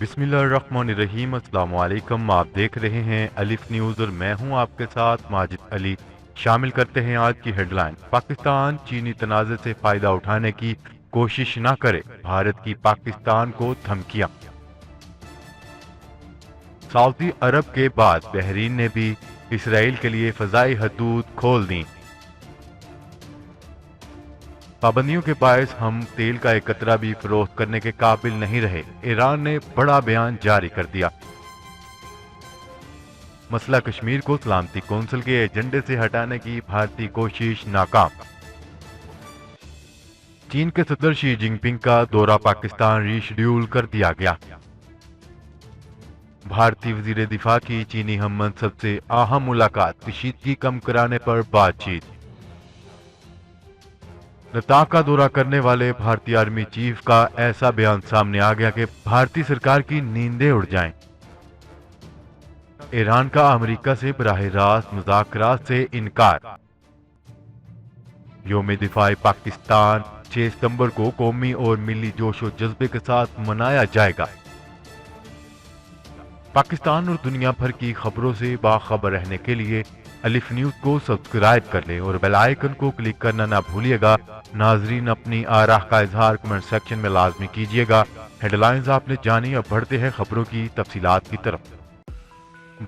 بسم اللہ الرحمن الرحیم۔ السلام علیکم، آپ دیکھ رہے ہیں الف نیوز اور میں ہوں آپ کے ساتھ ماجد علی۔ شامل کرتے ہیں آج کی ہیڈ لائن۔ پاکستان چینی تنازع سے فائدہ اٹھانے کی کوشش نہ کرے، بھارت کی پاکستان کو دھمکیاں۔ سعودی عرب کے بعد بحرین نے بھی اسرائیل کے لیے فضائی حدود کھول دیں۔ پابندیوں کے باعث ہم تیل کا ایک قطرہ بھی فروخت کرنے کے قابل نہیں رہے، ایران نے بڑا بیان جاری کر دیا۔ مسئلہ کشمیر کو سلامتی کونسل کے ایجنڈے سے ہٹانے کی بھارتی کوشش ناکام۔ چین کے صدر شی جن پنگ کا دورہ پاکستان ری شیڈیول کر دیا گیا۔ بھارتی وزیر دفاع کی چینی ہم منصب سے اہم ملاقات، کشیدگی کم کرانے پر بات چیت۔ لداخ کا دورہ کرنے والے بھارتی آرمی چیف کا ایسا بیان سامنے آ گیا کہ بھارتی سرکار کی نیندیں اڑ جائیں۔ ایران کا امریکہ سے براہ راست مذاکرات سے انکار۔ یوم دفاع پاکستان 6 ستمبر کو قومی اور ملی جوش و جذبے کے ساتھ منایا جائے گا۔ پاکستان اور دنیا بھر کی خبروں سے باخبر رہنے کے لیے الف نیوز کو سبسکرائب کر لیں اور بیل آئیکن کو کلک کرنا نہ بھولیے گا۔ ناظرین اپنی آراء کا اظہار کمنٹ سیکشن میں لازمی کیجیے گا۔ ہیڈ لائنز آپ نے جانی، اب بڑھتے ہیں خبروں کی تفصیلات کی طرف۔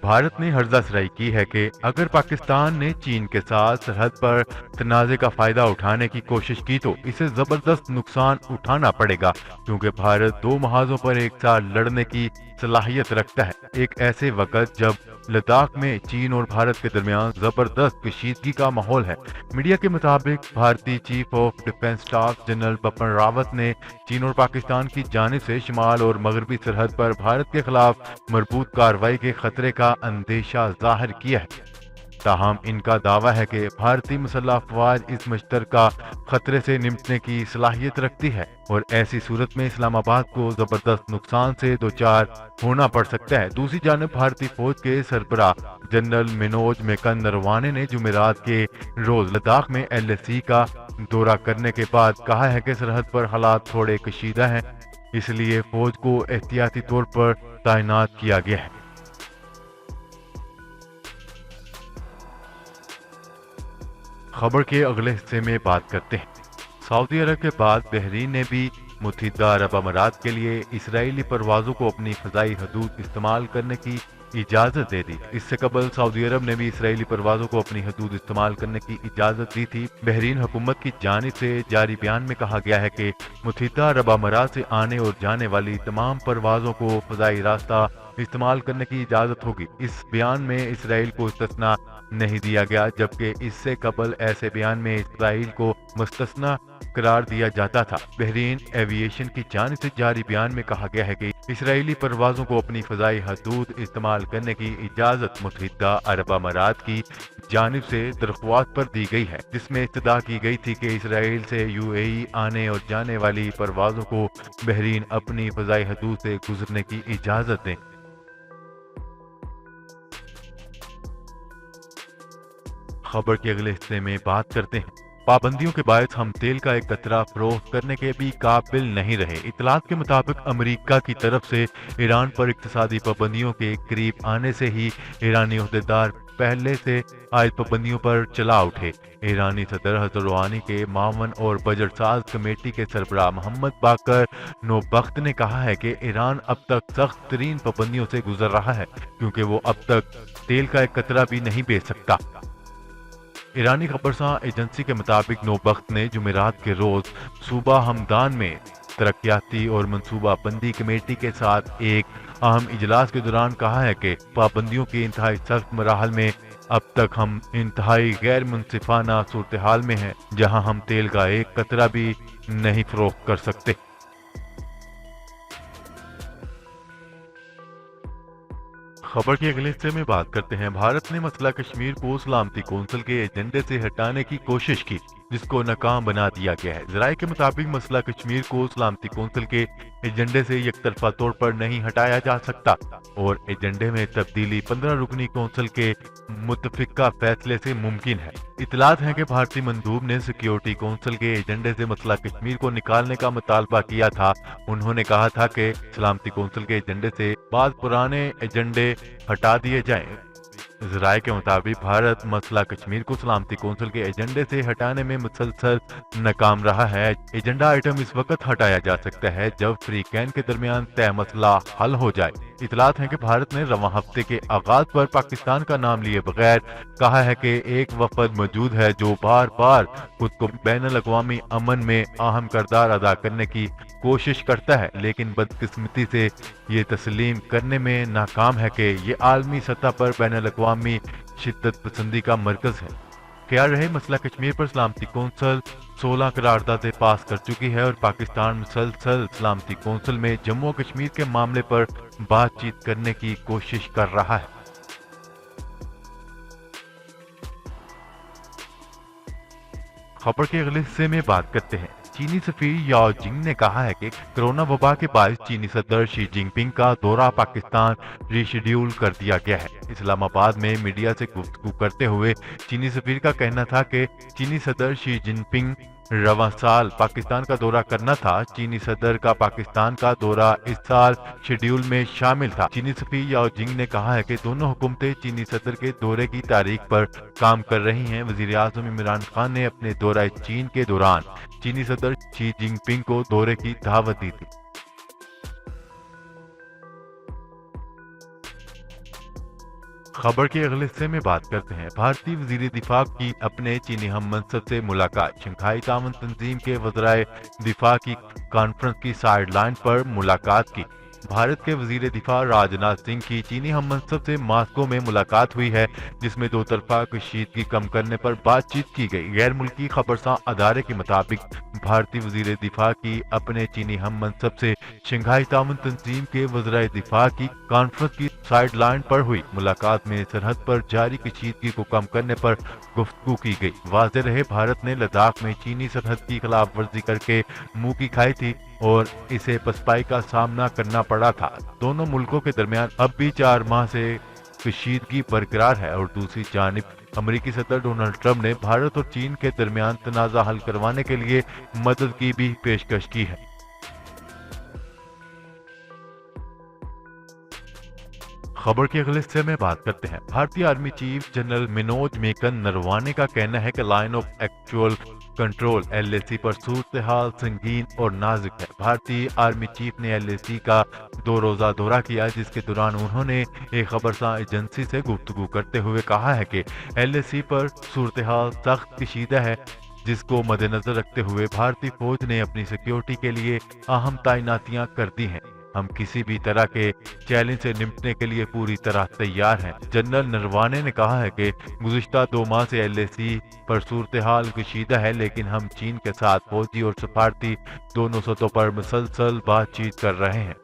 بھارت نے ہرزہ سرائی کی ہے کہ اگر پاکستان نے چین کے ساتھ سرحد پر تنازع کا فائدہ اٹھانے کی کوشش کی تو اسے زبردست نقصان اٹھانا پڑے گا، کیونکہ بھارت دو محاذوں پر ایک ساتھ لڑنے کی صلاحیت رکھتا ہے۔ ایک ایسے وقت جب لداخ میں چین اور بھارت کے درمیان زبردست کشیدگی کا ماحول ہے۔ میڈیا کے مطابق بھارتی chief of defence staff general Bipin Rawat نے چین اور پاکستان کی جانب سے شمال اور مغربی سرحد پر بھارت کے خلاف مربوط کارروائی کے خطرے کا اندیشہ ظاہر کیا ہے۔ تاہم ان کا دعویٰ ہے کہ بھارتی مسلح افواج اس مشترکہ خطرے سے نمٹنے کی صلاحیت رکھتی ہے اور ایسی صورت میں اسلام آباد کو زبردست نقصان سے دوچار ہونا پڑ سکتا ہے۔ دوسری جانب بھارتی فوج کے سربراہ جنرل منوج مکند نروانے نے جمعرات کے روز لداخ میں LAC کا دورہ کرنے کے بعد کہا ہے کہ سرحد پر حالات تھوڑے کشیدہ ہیں، اس لیے فوج کو احتیاطی طور پر تعینات کیا گیا ہے۔ خبر کے اگلے حصے میں بات کرتے ہیں۔ سعودی عرب کے بعد بحرین نے بھی متحدہ عرب امارات کے لیے اسرائیلی پروازوں کو اپنی فضائی حدود استعمال کرنے کی اجازت دے دی۔ اس سے قبل سعودی عرب نے بھی اسرائیلی پروازوں کو اپنی حدود استعمال کرنے کی اجازت دی تھی۔ بحرین حکومت کی جانب سے جاری بیان میں کہا گیا ہے کہ متحدہ عرب امارات سے آنے اور جانے والی تمام پروازوں کو فضائی راستہ استعمال کرنے کی اجازت ہوگی۔ اس بیان میں اسرائیل کو استثناء نہیں دیا گیا، جبکہ اس سے قبل ایسے بیان میں اسرائیل کو مستثنی قرار دیا جاتا تھا۔ بحرین ایوییشن کی جانب سے جاری بیان میں کہا گیا ہے کہ اسرائیلی پروازوں کو اپنی فضائی حدود استعمال کرنے کی اجازت متحدہ عرب امارات کی جانب سے درخواست پر دی گئی ہے، جس میں استدعا کی گئی تھی کہ اسرائیل سے UAE آنے اور جانے والی پروازوں کو بحرین اپنی فضائی حدود سے گزرنے کی اجازت دیں۔ خبر کے اگلے حصے میں بات کرتے ہیں۔ پابندیوں کے باعث ہم تیل کا ایک قطرہ فروخت کرنے کے بھی قابل نہیں رہے۔ اطلاعات کے مطابق امریکہ کی طرف سے ایران پر اقتصادی پابندیوں کے قریب آنے سے ہی ایرانی عہدیدار پہلے سے عائد پابندیوں پر چلا اٹھے۔ ایرانی صدر حسن روحانی کے معاون اور بجٹ ساز کمیٹی کے سربراہ محمد باقر نوبخت نے کہا ہے کہ ایران اب تک سخت ترین پابندیوں سے گزر رہا ہے، کیونکہ وہ اب تک تیل کا ایک قطرہ بھی نہیں بیچ سکتا۔ ایرانی خبرساں ایجنسی کے مطابق نوبخت نے جمعرات کے روز صوبہ ہمدان میں ترقیاتی اور منصوبہ بندی کمیٹی کے ساتھ ایک اہم اجلاس کے دوران کہا ہے کہ پابندیوں کے انتہائی سخت مراحل میں اب تک ہم انتہائی غیر منصفانہ صورتحال میں ہیں، جہاں ہم تیل کا ایک قطرہ بھی نہیں فروخت کر سکتے۔ خبر کے اگلے حصے میں بات کرتے ہیں۔ بھارت نے مسئلہ کشمیر کو سلامتی کونسل کے ایجنڈے سے ہٹانے کی کوشش کی، جس کو ناکام بنا دیا گیا ہے۔ ذرائع کے مطابق مسئلہ کشمیر کو سلامتی کونسل کے ایجنڈے سے یک طرفہ طور پر نہیں ہٹایا جا سکتا اور ایجنڈے میں تبدیلی 15 رکنی کونسل کے متفقہ فیصلے سے ممکن ہے۔ اطلاعات ہیں کہ بھارتی مندوب نے سیکیورٹی کونسل کے ایجنڈے سے مسئلہ کشمیر کو نکالنے کا مطالبہ کیا تھا۔ انہوں نے کہا تھا کہ سلامتی کونسل کے ایجنڈے سے بعض پرانے ایجنڈے ہٹا دیے جائیں۔ ذرائع کے مطابق بھارت مسئلہ کشمیر کو سلامتی کونسل کے ایجنڈے سے ہٹانے میں مسلسل ناکام رہا ہے۔ ایجنڈا آئٹم اس وقت ہٹایا جا سکتا ہے جب فریقین کے درمیان طے مسئلہ حل ہو جائے۔ اطلاعات ہیں کہ بھارت نے رواں ہفتے کے آغاز پر پاکستان کا نام لیے بغیر کہا ہے کہ ایک وفد موجود ہے جو بار بار خود کو بین الاقوامی امن میں اہم کردار ادا کرنے کی کوشش کرتا ہے، لیکن بدقسمتی سے یہ تسلیم کرنے میں ناکام ہے کہ یہ عالمی سطح پر بین الاقوامی شدت پسندی کا مرکز ہے۔ کیا رہے مسئلہ کشمیر پر سلامتی کونسل 16 قراردادیں پاس کر چکی ہے اور پاکستان مسلسل سلامتی کونسل میں جموں و کشمیر کے معاملے پر بات چیت کرنے کی کوشش کر رہا ہے۔ خبر کے اگلے حصے میں بات کرتے ہیں۔ چینی سفیر یاو جنگ نے کہا ہے کہ کرونا وبا کے باعث چینی صدر شی جن پنگ کا دورہ پاکستان ری شیڈیول کر دیا گیا ہے۔ اسلام آباد میں میڈیا سے گفتگو کرتے ہوئے چینی سفیر کا کہنا تھا کہ چینی صدر شی جن پنگ رواں سال پاکستان کا دورہ کرنا تھا۔ چینی صدر کا پاکستان کا دورہ اس سال شیڈیول میں شامل تھا۔ چینی سفیر یاو جنگ نے کہا ہے کہ دونوں حکومتیں چینی صدر کے دورے کی تاریخ پر کام کر رہی ہیں۔ وزیر اعظم عمران خان نے اپنے دورہ چین کے دوران چینی صدر شی جن پنگ کو دورے کی دعوت دی تھی۔ خبر کے اگلے حصے میں بات کرتے ہیں۔ بھارتی وزیر دفاع کی اپنے چینی ہم منصب سے ملاقات۔ شنگھائی تعاون تنظیم کے وزرائے دفاع کی کانفرنس کی سائیڈ لائن پر ملاقات کی۔ بھارت کے وزیر دفاع راجناتھ سنگھ کی چینی ہم منصب سے ماسکو میں ملاقات ہوئی ہے، جس میں دو طرفہ کشیدگی کم کرنے پر بات چیت کی گئی۔ غیر ملکی خبرساں ادارے کے مطابق بھارتی وزیر دفاع کی اپنے چینی ہم منصب سے شنگھائی تعاون تنظیم کے وزرائے دفاع کی کانفرنس کی سائیڈ لائن پر ہوئی ملاقات میں سرحد پر جاری کشیدگی کو کم کرنے پر گفتگو کی گئی۔ واضح رہے بھارت نے لداخ میں چینی سرحد کی خلاف ورزی کر کے منہ کی کھائی تھی اور اسے پسپائی کا سامنا کرنا پڑا تھا۔ دونوں ملکوں کے درمیان اب بھی 4 ماہ سے کشیدگی برقرار ہے اور دوسری جانب امریکی صدر ڈونلڈ ٹرمپ نے بھارت اور چین کے درمیان تنازع حل کروانے کے لیے مدد کی بھی پیشکش کی ہے۔ خبر کے اگلے حصے میں بات کرتے ہیں۔ بھارتی army chief general Manoj Maken نروانی کا کہنا ہے کہ line of actual control LAC پر صورتحال سنگین اور نازک ہے۔ بھارتی آرمی چیف نے LAC کا 2 روزہ دورہ کیا، جس کے دوران انہوں نے ایک خبرساں ایجنسی سے گفتگو کرتے ہوئے کہا ہے کہ LAC پر صورتحال سخت کشیدہ ہے، جس کو مد نظر رکھتے ہوئے بھارتی فوج نے اپنی سیکیورٹی کے لیے اہم تعیناتیاں کر دی ہیں۔ ہم کسی بھی طرح کے چیلنج سے نمٹنے کے لیے پوری طرح تیار ہیں۔ جنرل نروانے نے کہا ہے کہ گزشتہ 2 ماہ سے LAC پر صورتحال کشیدہ ہے، لیکن ہم چین کے ساتھ فوجی اور سفارتی دونوں سطحوں پر مسلسل بات چیت کر رہے ہیں۔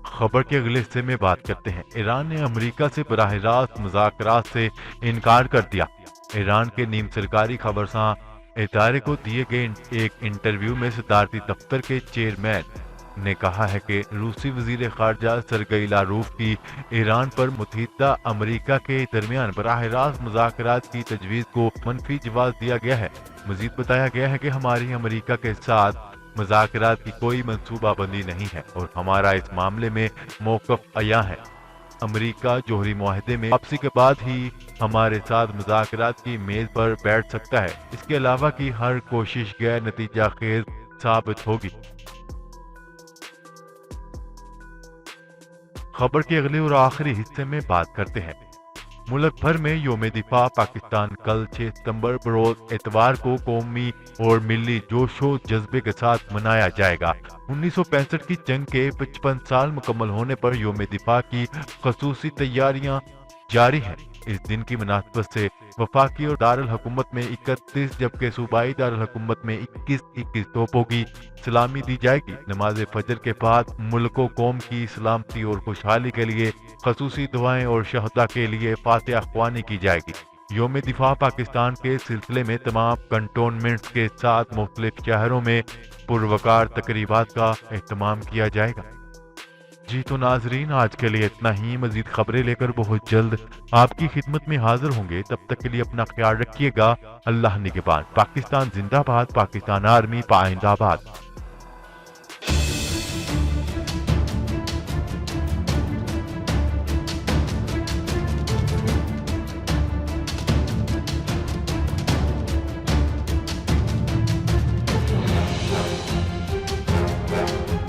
خبر کے اگلے حصے میں بات کرتے ہیں۔ ایران نے امریکہ سے براہ راست مذاکرات سے انکار کر دیا۔ ایران کے نیم سرکاری خبرساں ادارے کو دیے گئے ایک انٹرویو میں صدارتی دفتر کے چیئرمین نے کہا ہے کہ روسی وزیر خارجہ سرگئی لاروف کی ایران پر متحدہ امریکہ کے درمیان براہ راست مذاکرات کی تجویز کو منفی جواز دیا گیا ہے۔ مزید بتایا گیا ہے کہ ہماری امریکہ کے ساتھ مذاکرات کی کوئی منصوبہ بندی نہیں ہے اور ہمارا اس معاملے میں موقف عیاں ہے۔ امریکہ جوہری معاہدے میں واپسی کے بعد ہی ہمارے ساتھ مذاکرات کی میز پر بیٹھ سکتا ہے۔ اس کے علاوہ کی ہر کوشش غیر نتیجہ خیز ثابت ہوگی۔ خبر کے اگلے اور آخری حصے میں بات کرتے ہیں۔ ملک بھر میں یوم دفاع پاکستان کل 6 ستمبر بروز اتوار کو قومی اور ملی جوش و جذبے کے ساتھ منایا جائے گا۔ 1965 کی جنگ کے 55 سال مکمل ہونے پر یوم دفاع کی خصوصی تیاریاں جاری ہیں۔ اس دن کی مناسبت سے وفاقی اور دارالحکومت میں 31 جبکہ صوبائی دارالحکومت میں 21 توپوں کی سلامی دی جائے گی۔ نماز فجر کے بعد ملک و قوم کی سلامتی اور خوشحالی کے لیے خصوصی دعائیں اور شہداء کے لیے فاتحہ خوانی کی جائے گی۔ یوم دفاع پاکستان کے سلسلے میں تمام کنٹونمنٹس کے ساتھ مختلف شہروں میں پروقار تقریبات کا اہتمام کیا جائے گا۔ جی تو ناظرین، آج کے لیے اتنا ہی۔ مزید خبریں لے کر بہت جلد آپ کی خدمت میں حاضر ہوں گے، تب تک کے لیے اپنا خیال رکھیے گا۔ اللہ نگہبان۔ پاکستان زندہ باد، پاکستان آرمی پائندہ باد۔